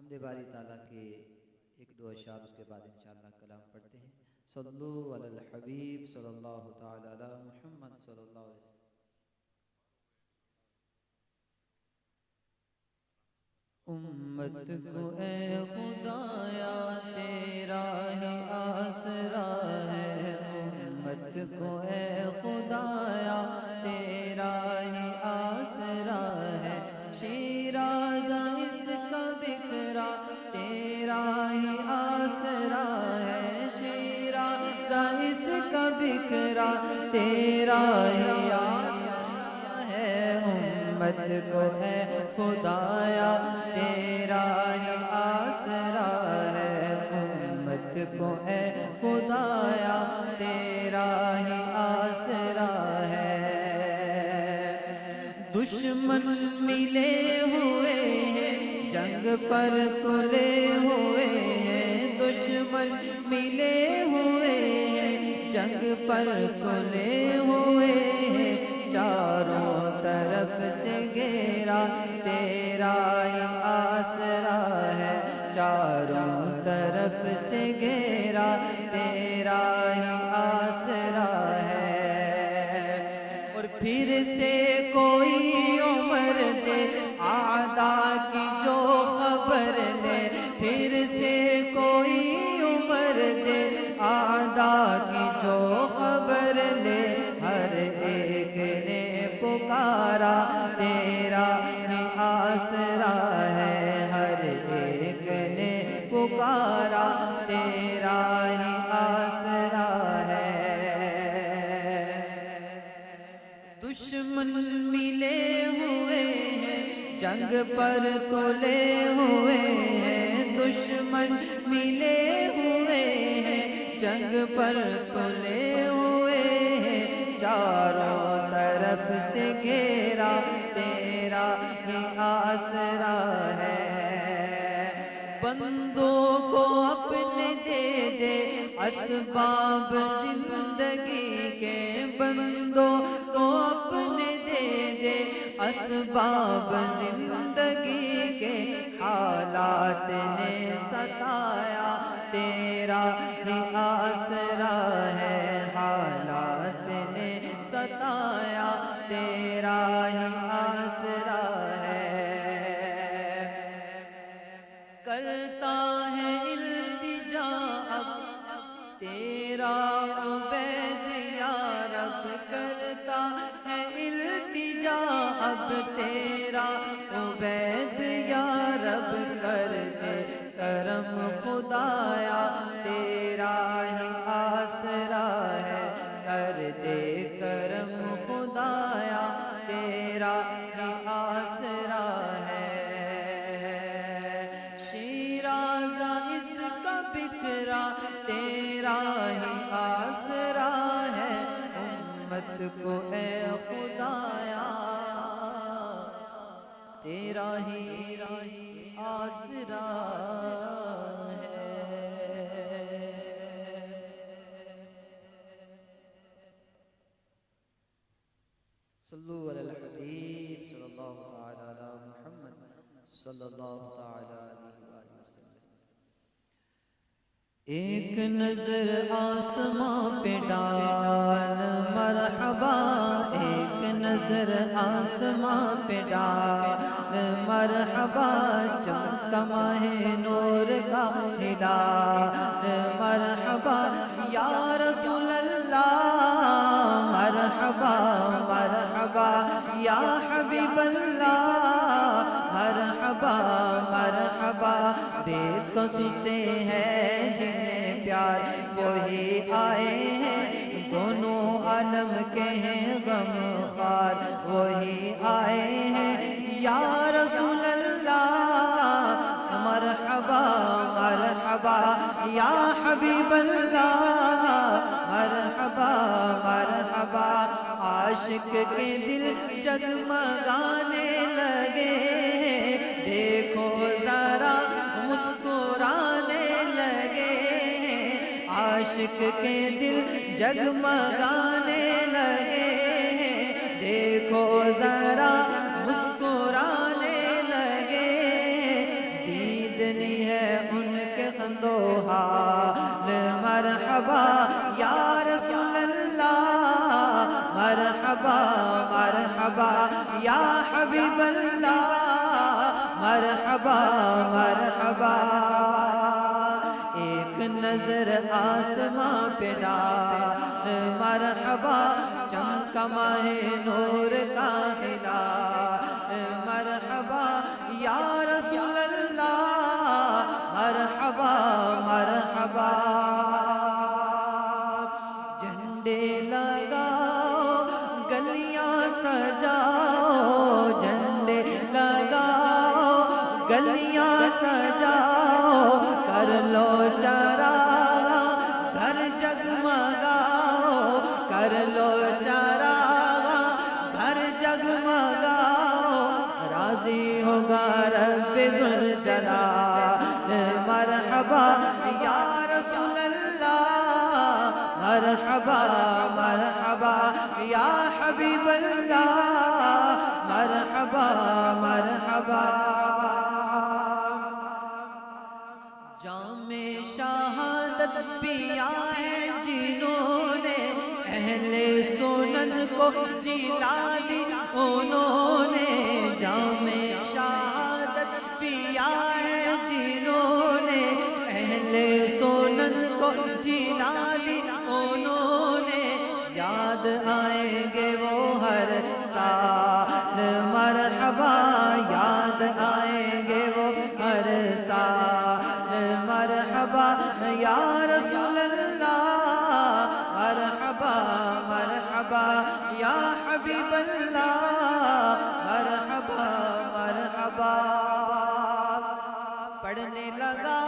حمد باری تعالیٰ کے ایک دو اشعار اس کے بعد انشاءاللہ کلام پڑھتے ہیں۔ صلو علی الحبیب صلی اللہ تعالی علی محمد صلی اللہ علیہ وسلم۔ امت کو اے خدایا تیرا ہی آسرا ہے، امت کو اے خدایا تیرا ہی آسرا ہے، شیراز اس کا بکھرا تیرا ہی آسرا ہے، شیراز اس کا بکھرا تیرا ہی آسرا ہے، امت کو اے خدایا تیرا ہی آسرا ہے، امت کو اے خدایا تیرا ہی آسرا ہے۔ دشمن ملے ہوئے ہیں جنگ پر تلے ہوئے ہیں، دشمن ملے ہوئے ہیں جنگ پر تلے ہوئے ہیں، چاروں طرف سے گھیرا تیرا ہی آسرا ہے، چاروں طرف سے گھیرا تیرا ہی آسرا ہے۔ اور پھر سے کوئی عمر دے اعداء کی جو خبر لے، پھر سے کوئی عمر دے اعداء کی جو خبر لے، ہر ایک نے پکارا تیرا ہی آسرا ہے، ہر ایک نے پکارا تیرا ہی آسرا ہے۔ دشمن ملے ہوئے ہیں جنگ پر تلے ہوئے ہیں، دشمن ملے ہوئے ہیں جنگ پر تلے ہوئے ہیں، چاروں طرف سے گھیرا تیرا ہی آسرا ہے۔ بندوں کو اپنے دے دے اسباب زندگی کے، بندوں کو اپنے دے دے اسباب زندگی کے، حالات نے ستایا تیرا ہی آسرا ہے، حالات نے ستایا تیرا ہی آسرا ہے۔ کرتا ہے التجا اب تیرا عبید یا رب، کرتا ہے التجا اب تیرا عبید یا رب، کر دے کرم خدایا تیرا ہی آسرا ہے، کر دے کرم خدایا تیرا ہی آسرا ہے۔ شیراز اس کا بکھرا تیرا ہی آسرا ہے، امت کو اے خدایا تیرا ہی آسرا ہے۔ صلو علی الحبیب صلی اللہ تعالی علی محمد صلی اللہ تعالی علیہ وآلہ وسلم۔ ایک نظر آسماں پہ ڈال مرحبا، ایک نظر آسماں پہ ڈال مرحبا، چمکا ماہ نور کا ہلال مرحبا، یا رسول اللہ مرحبا مرحبا، یا حبیب اللہ مرحبا مرحبا، بے قصو سے ہے جنہیں پیار وہی آئے ہیں، دونوں عالم کے ہیں غم خوار وہی آئے ہیں، یا رسول اللہ مرحبا مرحبا، یا حبیب اللہ مرحبا مرحبا، عاشق کے دل جگمگانے لگے، دیکھو ذرا مسکرانے لگے، عاشق کے دل جگمگانے لگے، دیکھو ذرا مسکرانے لگے، دید پسندو حال مرحبا یا رسول اللہ مرحبا مرحبا یا حبیب اللہ مرحبا مرحبا ایک نظر آسمان پہ ڈال مرحبا چمکا ماہ نور کا ہلال مرحبا یا رسول اللہ مرحبا مرحبا جھنڈے لگاؤ گلیاں سجاؤ جھنڈے لگاؤ گلیاں سجاؤ کر لو چراغ گھر جگمگاؤ کر لو چراغ گھر جگمگاؤ راضی ہوگا رب ذوالجلال مرحبا یا رسول اللہ مرحبا مرحبا یا حبیب اللہ مرحبا مرحبا جام شہادت پیا ہے جنہوں نے اہل سنن کو جلا دی انہوں نے جام شہادت پیا ہے جنہوں نے اہل سنن کو جلا دی انہوں نے یاد آئیں گے وہ ہر سال مرحبا یاد آئیں گے وہ ہر سال مرحبا یا رسول اللہ مرحبا مرحبا یا حبیب اللہ مرحبا مرحبا پڑھنے لگا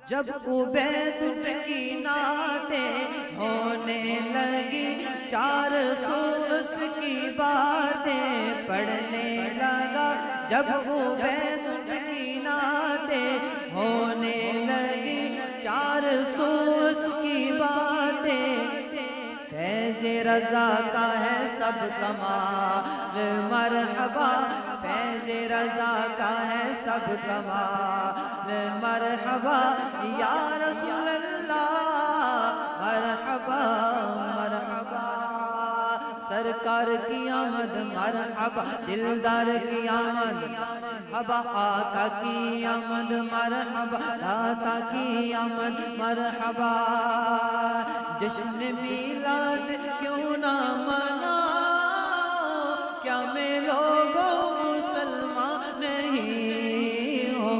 جب عبید کی نعتیں ہونے لگی 400 اس کی باتیں پڑھنے لگا جب عبید کی نعتیں ہونے لگی 400 اس کی باتیں فیض رضا کا ہے سب کمال مرحبا فیض رضا کا ہے سب کمال مرحبا یا رسول اللہ مرحبا مرحبا سرکار کی آمد مرحبا دلدار کی آمد مرحبا آقا کی آمد مرحبا داتا کی آمد مرحبا جشن میلاد کیوں نہ مناؤ کیا میں لوگوں مسلمان نہیں ہو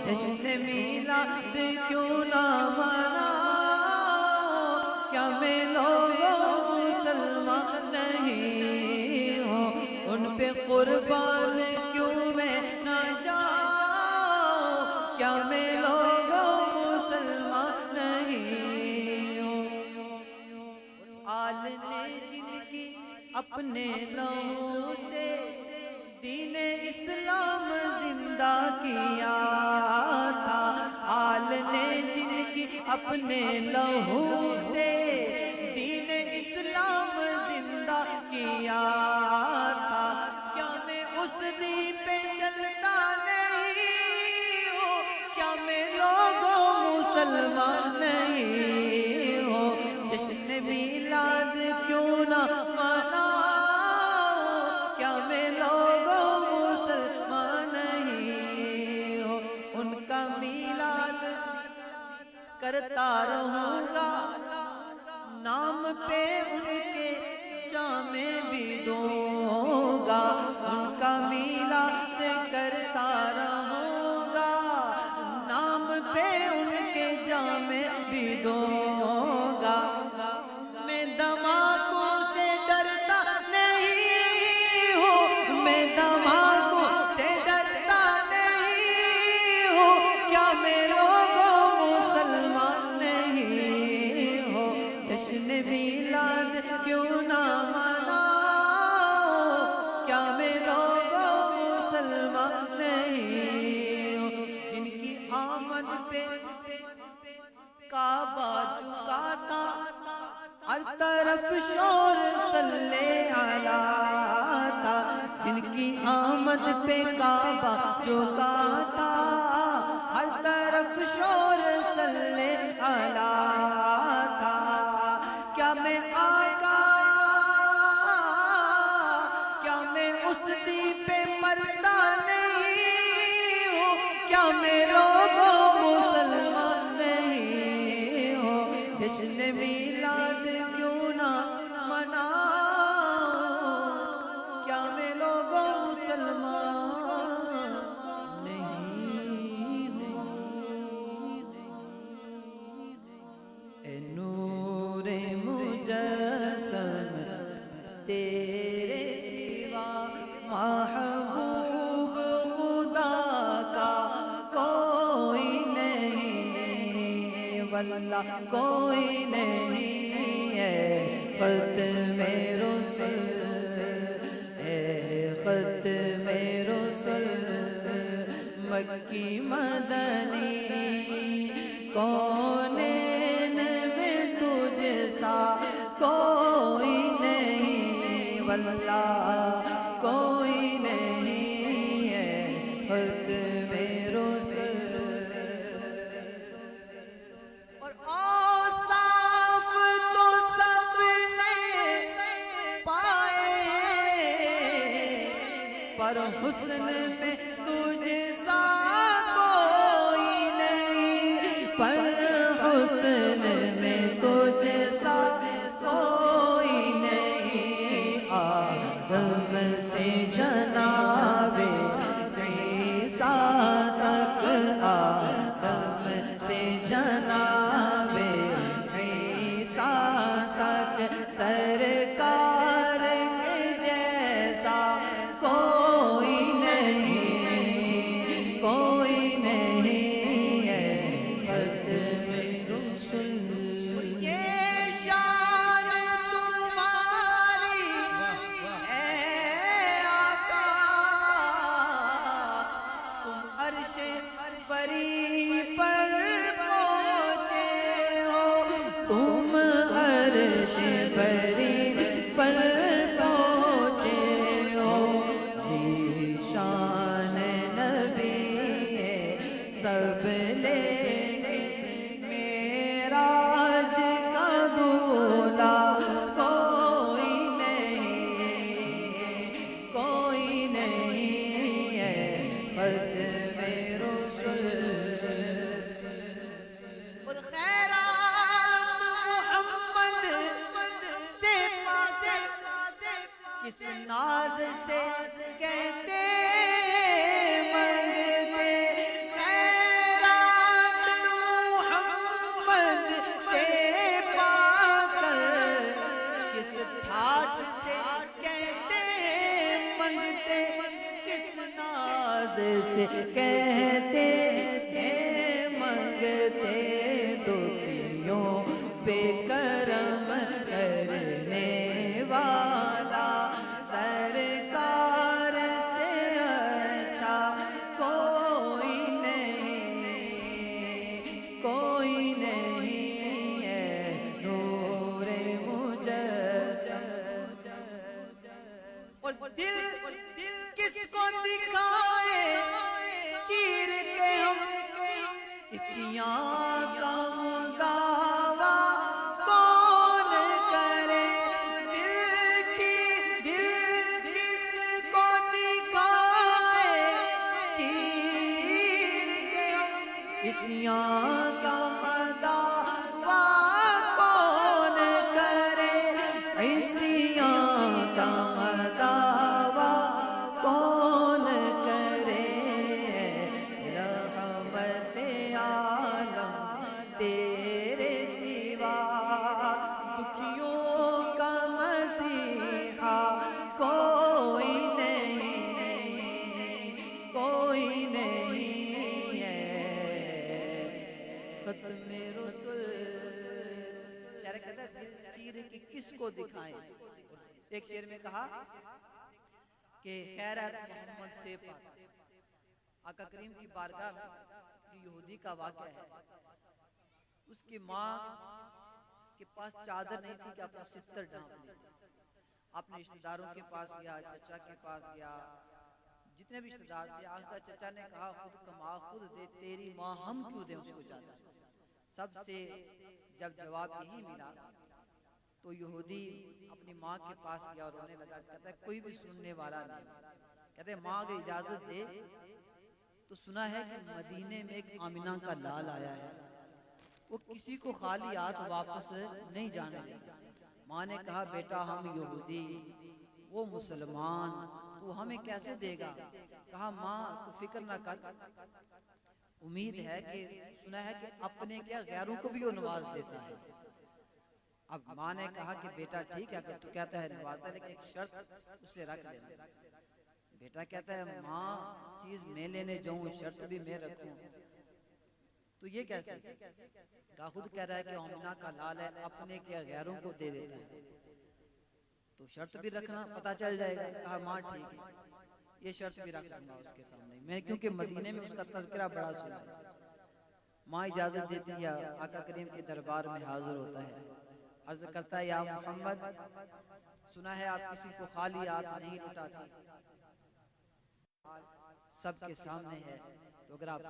جشن میلاد کیوں نہ مناؤ کیا میں لوگوں مسلمان نہیں ہو ان پہ قربان کیوں میں نہ جاؤں کیا میں لوگوں مسلمان نہیں ہو آل نے جن کی اپنے لہو سے دین اسلام زندہ کیا تھا آل نے جن کی اپنے لہو سے دین اسلام زندہ کیا تھا کیا میں اس دین پہ چلتا نہیں ہوں کیا میں لوگوں مسلمان نہیں ہوں جشن میلاد کیوں نہ مناؤ کیا میں لوگوں مسلمان نہیں ہوں ان کا میلاد کرتا رہوں گا نام پہ ان کے جامے بھی دوں گا ان کا میلاد کرتا رہوں گا نام پہ ان کے جامے بھی دوں گا میں دھماکوں سے ڈرتا نہیں ہوں میں دھماکوں سے ڈرتا نہیں ہوں کیا میں لوگوں مسلمان نہیں ہوں جشن میلاد کیوں نہ مناؤ کیا میں لوگوں مسلمان نہیں ہوں جن کی آمد پہ کعبہ جھکا تھا ہر طرف شور صلی علیہ تھا جن کی آمد پہ کعبہ جھکا تھا ہر طرف کیا میں لوگوں مسلمان نہیں ہو، جشن میلاد کیوں نہ مناؤ، کیا میں لوگوں مسلمان نہیں ہو۔ اے نور مجسم تیرے سوا محبوب خدا کا کوئی نہیں، واللہ کوئی نہیں ہے، ختم رسل اے ختم رسل مکی مدنی، کونین میں تجھ سا کوئی نہیں، واللہ کوئی نہیں ہے، ختم رسل۔ اور اوصاف تو سب نے پائے، پر حسن میں تجھ سا کوئی نہیں، پر حسن میں تجھ سا کوئی نہیں، آدم سے جناب عیسیٰ تک، آدم سے جناب عیسیٰ تک، سرکار کے جیسا کوئی نہیں، کوئی نہیں ہے، ختم رسل۔ یہ شان تمہاری ہے آقا، تم عرش بری پر پہنچے ہو، تم عرش بری پر پہنچے ہو، ذیشان نبی سب لے معراج کا دولہ کوئی نہیں، کوئی نہیں ہے، ختم رسل۔ اور خیرات محمد سے پاتے کس ناز سے کہتے منگتے، خیرات محمد سے پا کر کس ٹھاٹ سے کہتے منگتے، کس ناز سے کہتے منگتے، دکھیوں پہ کرم کرنے والا سرکار سے اچھا کوئی نہیں، کوئی نہیں ہے، نور مجسم۔ اور دل کس کو دکھائے چیر کے ہم، اسیاں کا دعویٰ کون کرے، دل کس کو دکھائے چیر کے ہم، اسیاں کا دعویٰ کون کرے، اسیاں کا دعویٰ کون کرے، رحمت عالم تیرے سوا، دکھیوں کا مسیحا کوئی نہیں، کوئی نہیں ہے، ختم رسل۔ شاعر کہتا ہے دل چیر کے کس کو دکھائیں، ایک شعر میں کہا کہ خیرات محمد سے پاتا، آقا کریم کی بارگاہ میں یہودی کا واقعہ ہے، اس کی ماں کے پاس چادر نہیں تھی کہ اپنا ستر ڈھانپ لے، اپنے رشتہ داروں کے پاس گیا، چچا کے پاس گیا، جتنے بھی رشتہ دار تھے، آقا چچا نے کہا خود کما خود دے، تیری ماں ہم کیوں دیں اس کو چادر۔ سب سے جب جواب یہی ملا تو یہودی اپنی ماں کے پاس گیا اور رونے لگا، کہتا ہے کوئی بھی سننے والا نہیں، کہتے ہیں ماں اگر اجازت دے تو سنا ہے کہ مدینے میں ایک آمنہ کا لال آیا ہے، وہ کسی کو خالی ہاتھ واپس نہیں جانے دیتا۔ ماں نے کہا بیٹا ہم یہودی، وہ مسلمان، تو ہمیں کیسے دے گا؟ کہا ماں تو فکر نہ کر، امید ہے کہ سنا ہے کہ اپنے کیا غیروں کو بھی وہ نواز دیتا ہے۔ اب ماں نے کہا کہ بیٹا ٹھیک ہے اگر تو کہتا ہے نوازتا ہے، لیکن ایک شرط اسے رکھ لینا۔ بیٹا کہتا ہے ماں چیز میں لینے جاؤں شرط بھی میں رکھوں تو یہ کیسے؟ کہا خود کہہ رہا ہے کہ آمنہ کا لال ہے، اپنے کیا غیروں کو دے دیتا ہے، تو شرط بھی رکھنا پتہ چل جائے گا۔ کہا ماں ٹھیک ہے، یہ شرط بھی رکھ دوں گا اس کے سامنے میں، کیونکہ مدینے میں اس کا تذکرہ بڑا سنا ہے۔ ماں اجازت دیتی ہے، آقا کریم کے دربار میں حاضر ہوتا ہے، عرض کرتا ہے یا محمد سنا ہے آپ کسی کو خالی ہاتھ نہیں لٹاتے، سب کے سامنے ہے، تو اگر آپ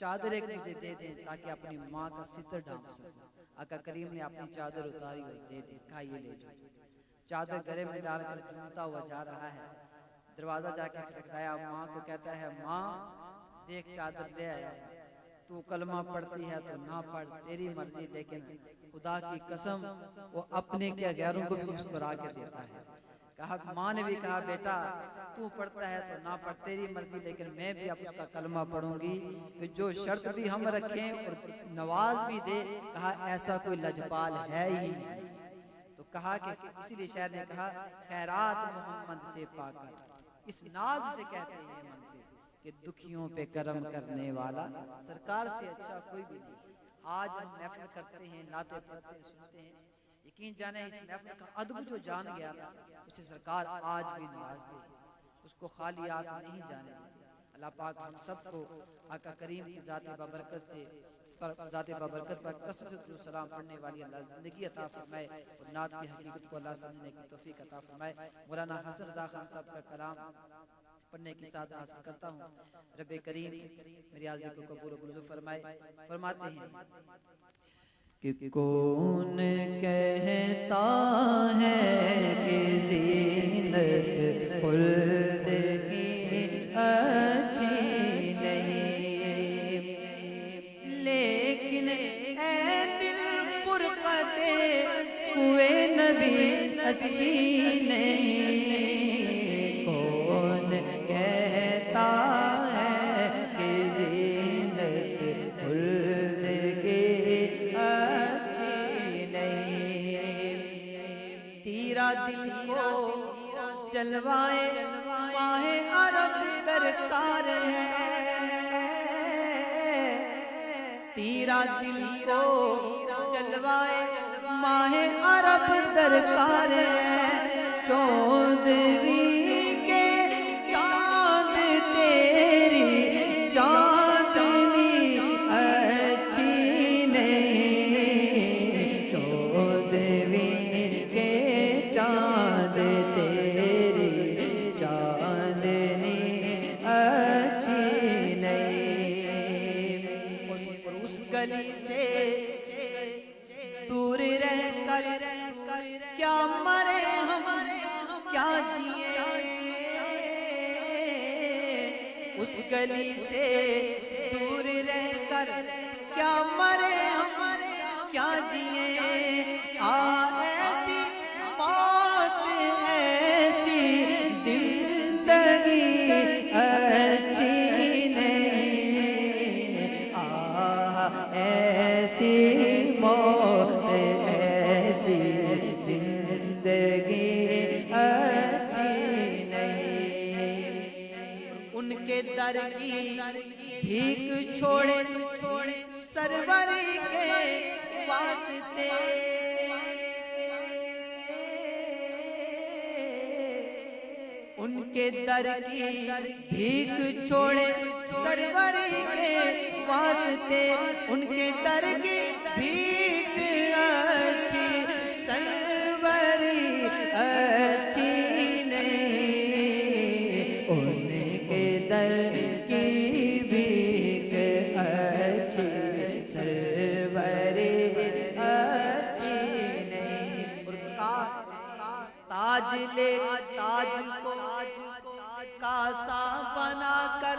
چادر ایک مجھے دے دیں تاکہ اپنی ماں کا ستر ڈھانپ سکوں۔ آقا کریم نے اپنی چادر اتاری اور دے دی، کہا یہ لے جاؤ۔ چادر گلے میں ڈال کر جھومتا ہوا جا رہا ہے، دروازہ جا کے کھٹکھٹایا، ماں کو کہتا ہے ماں دیکھ چادر لے آیا، تو کلمہ پڑھتی ہے تو نہ پڑھ تیری مرضی، لیکن خدا کی قسم وہ اپنے کے غیروں کو بھی مسکرا کے دیتا ہے۔ کہا ماں نے بھی کہا بیٹا تو پڑھتا ہے تو نہ پڑھ تیری مرضی، لیکن میں بھی اب اس کا کلمہ پڑھوں گی کہ جو شرط بھی ہم رکھیں اور نواز بھی دے، کہا ایسا کوئی لجپال ہے ہی نہیں۔ تو کہا کہ اسی لیے شاعر نے کہا خیرات محمد سے پا کر اس ناز سے کہتے ہیں منتے کہ دکھیوں پہ کرم کرنے والا سرکار سے اچھا کوئی بھی نہیں۔ آج ہم محفل کرتے ہیں، نعتیں پڑھتے ہیں، سنتے ہیں، یقین جانے اس محفل کا ادب جو جان گیا اسے سرکار آج بھی نوازتے ہیں، اس کو خالی ہاتھ نہیں جانے دیتے۔ اللہ پاک ہم سب کو آقا کریم کی ذات بابرکت سے ذات بابرکت پر کثرت و سلام پڑھنے والی اللہ زندگی عطا فرمائے اور نعت کی حقیقت کو اللہ سمجھنے کی توفیق عطا فرمائے۔ مولانا حسن رضا خان صاحب کا کلام پڑھنے کی ساتھ حاصل کرتا ہوں، رب کریم میری حاضری کو قبول و منظور فرمائے۔ فرماتے ہیں کہ کون کہتا ہے کہ زینت خلد کی اچھی نہیں، لیکن اے دل فرقت کوئے نبی اچھی نہیں، کون کہتا ہے کہ زینت خلد کی اچھی نہیں، تیرا دل کو جلوائے ماہ عرب درکار ہے، تیرا دل کو جلوائے ماہ عرب درکار ہے، چودھویں کے چاند تیری چاندنی اچھی نہیں، چودھویں کے چاند تیری چاندنی اچھی نہیں، اور اس گلی سے دور رہ کر کیا مرے ہم کیا جیے، اس گلی سے دور رہ کر کیا مرے ہم کیا جیے، ایسی موت ایسی زندگی اچھی نہیں، ایسی موت ایسی زندگی اچھی نہیں، ان کے در کی بھیک چھوڑے سروری کے واسطے، ان کے در کی بھیک چھوڑے سروری کے واسطے، ان کے در کی بھیک اچھی سروری اچھی نہیں، ان کے در کی بھیک اچھی سروری اچھی نہیں، تاج لے تاج کو کاسا بنا کر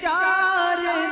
4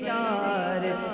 4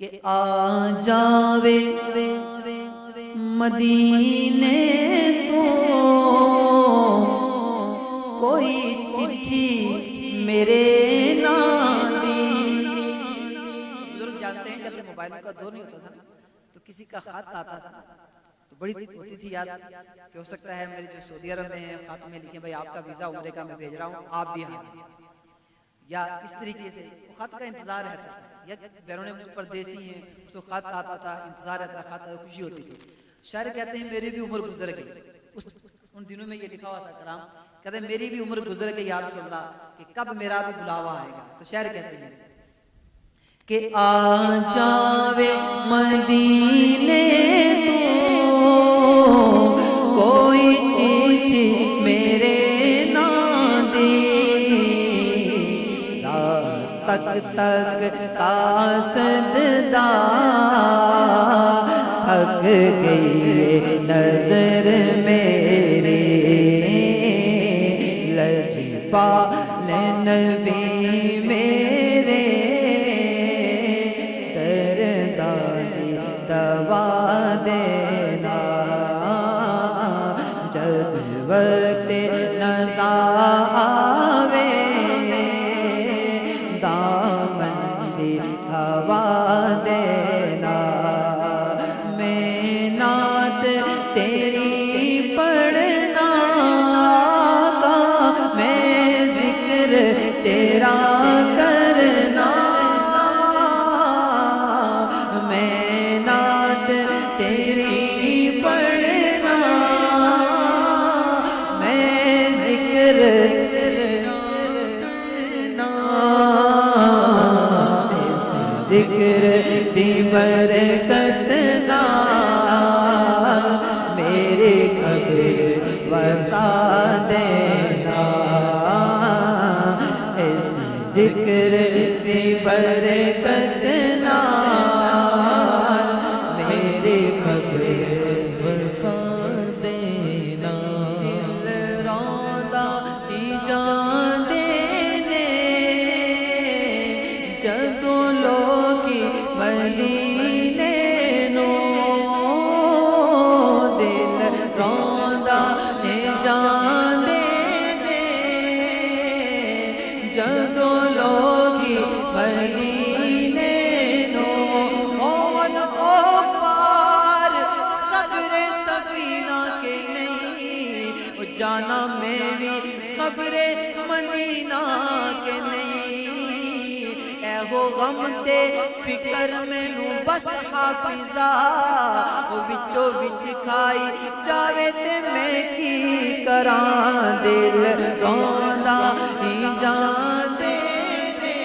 کہ آ جاوے مدینے تو کوئی چٹھی میرے نام دی. بزرگ جانتے ہیں جب موبائل کا دور نہیں ہوتا تھا تو کسی کا خط آتا تھا تو بڑی ہوتی تھی یاد کہ ہو سکتا ہے میرے جو سعودی عرب میں ہیں خط میں لکھیں بھائی آپ کا ویزا عمرے کا میں بھیج رہا ہوں آپ بھی آ جائیں, یا اس طریقے سے خط کا انتظار رہتا تھا. یا بیرون پردیسی ہیں اس کو خط آتا تھا, انتظار رہتا تھا, خط خوشی ہوتی تھی. شاعر کہتے ہیں میری بھی عمر گزر گئی. ان دنوں میں یہ لکھا ہوا تھا کلام, کہتے ہیں میری بھی عمر گزر گئی یا رسول اللہ کہ کب میرا بھی بلاوا آئے گا. تو شاعر کہتے ہیں کہ آ جاوے مدینے تو کوئی چٹھی میرے نام دی. تک تک قاصدہ تھک گئی نظر میری, لجپال نبی میرے دردانی دوا دینا. جب وقت نزا آوے دامن دی ہوا دینا. میں نعت تیری پڑھنا کا میں ذکر تیرا کرنا. میں نعت تیری پڑھنا میں ذکر ذکر دی برکت نال میرے قبر وسا دینا. اس ذکر دی برکت نال میرے قبر وسا دینا. دل روندا ہی جان دینے جدوں لوگی مدینے نو, دل روندا ہی جان دینے جدوں لوگی مدینے نو. اون او پار قبر سفینہ کے نہیں, جانا میں بھی خبر مدینہ کے نہیں. اے ہو غم تے فکر مینوں بس حافظہ وچوں وچ کھائی جاوے تے میں کی کراں. دل روندا ہی جان دینے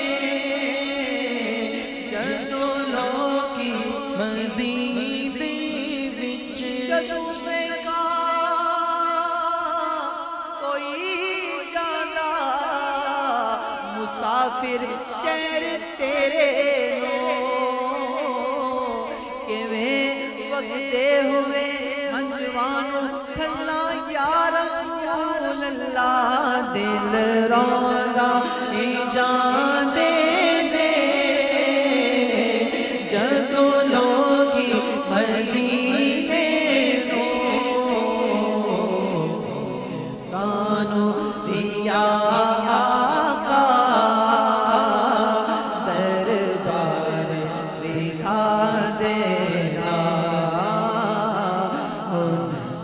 جدوں لوکی مدینے وچ. جدوں میں مسافر شہر تیرے نو کیویں وقتے ہوئے انجوانو تھلا یا رسول اللہ. دل روندا ہی جان دینے جدوں لوگی مدینے نو سانو دیا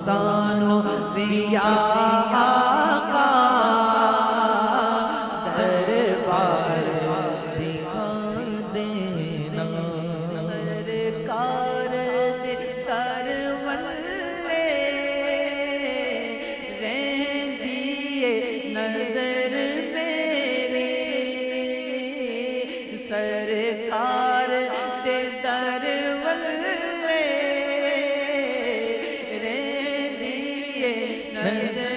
سانو دیا آقا دربار دکھا دینا. سرکار دے در ولے رہندی نظر میرے, سرکار دے در ولے نظر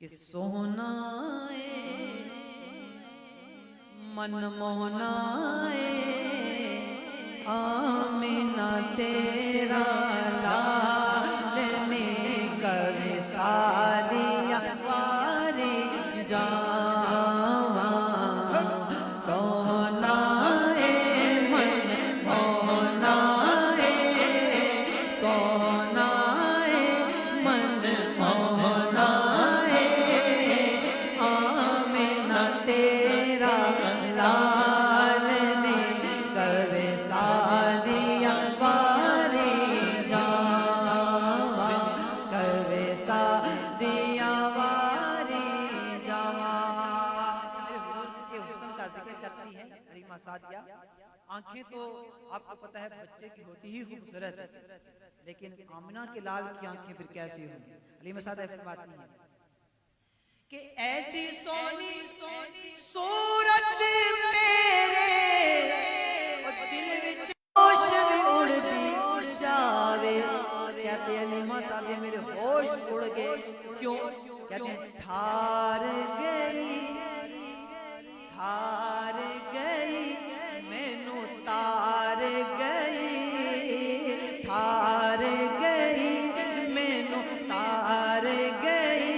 کہ سونا من موہنا آمینہ تیرا لال نے کر سادیا ساری جاواں سونا من موہنا سونا من موہنا آمینہ تیرا لال نے کر سادیا باری جاواں کر سادیا باری جاواں کے حسن کا ذکر کرتی ہے حلیمہ سعدیہ. آنکھیں تو آپ کو پتہ ہے بچے کی ہوتی ہی خوبصورت، لیکن آمنہ کے لال کی آنکھیں پھر کیسی ہوں. حلیمہ سعدیہ فرماتی ہیں کہ ایڈی سونی صورت میرے اور دل وچ ہوش بھی اڑدی جاوے. کہتے ہیں حلیمہ سعدیہ میرے ہوش اڑ گئے. کیوں؟ کہتے ہیں ٹھار گئی مینوں تار گئی ٹھار گئی مینوں تار گئی.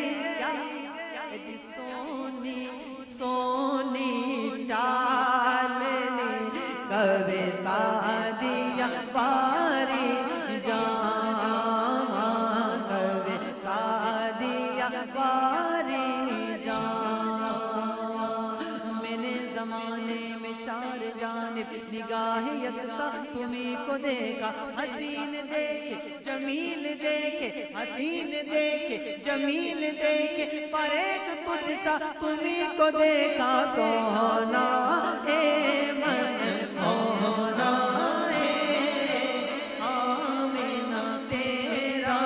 ایڈی سونی سونی چال نے کبے سادیا باری جاواں کبے سادیا باری جاواں. میں نے زمانے میں چار جانب نگاہ یکتا تمہیں کو دیکھا. حسین دیکھے جمیل دیکھے حسین دیکھے جمیل دیکھے پر ایک تجھ سا تمہیں کو دیکھا. سونا اے من موہنا آمینہ تیرا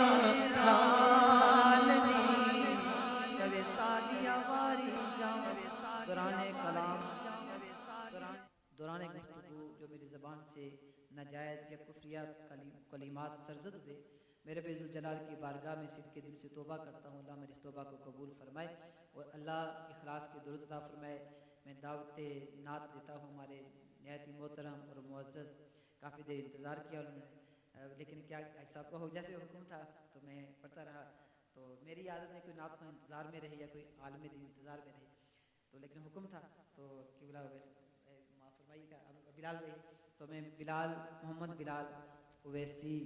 لال نے کبھی سادیا باری جاواں. دوران گفتگو جو میری زبان سے ناجائز یا کفریہ کلمات سرزد ہوئے، میرے بے ذوالجلال کی بارگاہ میں صدق دل سے توبہ کرتا ہوں. اللہ میری اس توبہ کو قبول فرمائے اور اللہ اخلاص کی درود عطا فرمائے. میں دعوت نعت دیتا ہوں. ہمارے نہایت ہی محترم اور معزز کافی دیر انتظار کیا انہوں نے، لیکن کیا ایسا ہو جیسے حکم تھا تو میں پڑھتا رہا. تو میری عادت نہیں کوئی نعت کو انتظار میں رہے یا کوئی عالم دین انتظار میں رہے، تو لیکن حکم تھا تو قبلہ معاف فرمائیے گا بلال بھائی. تو میں بلال محمد بلال اویسی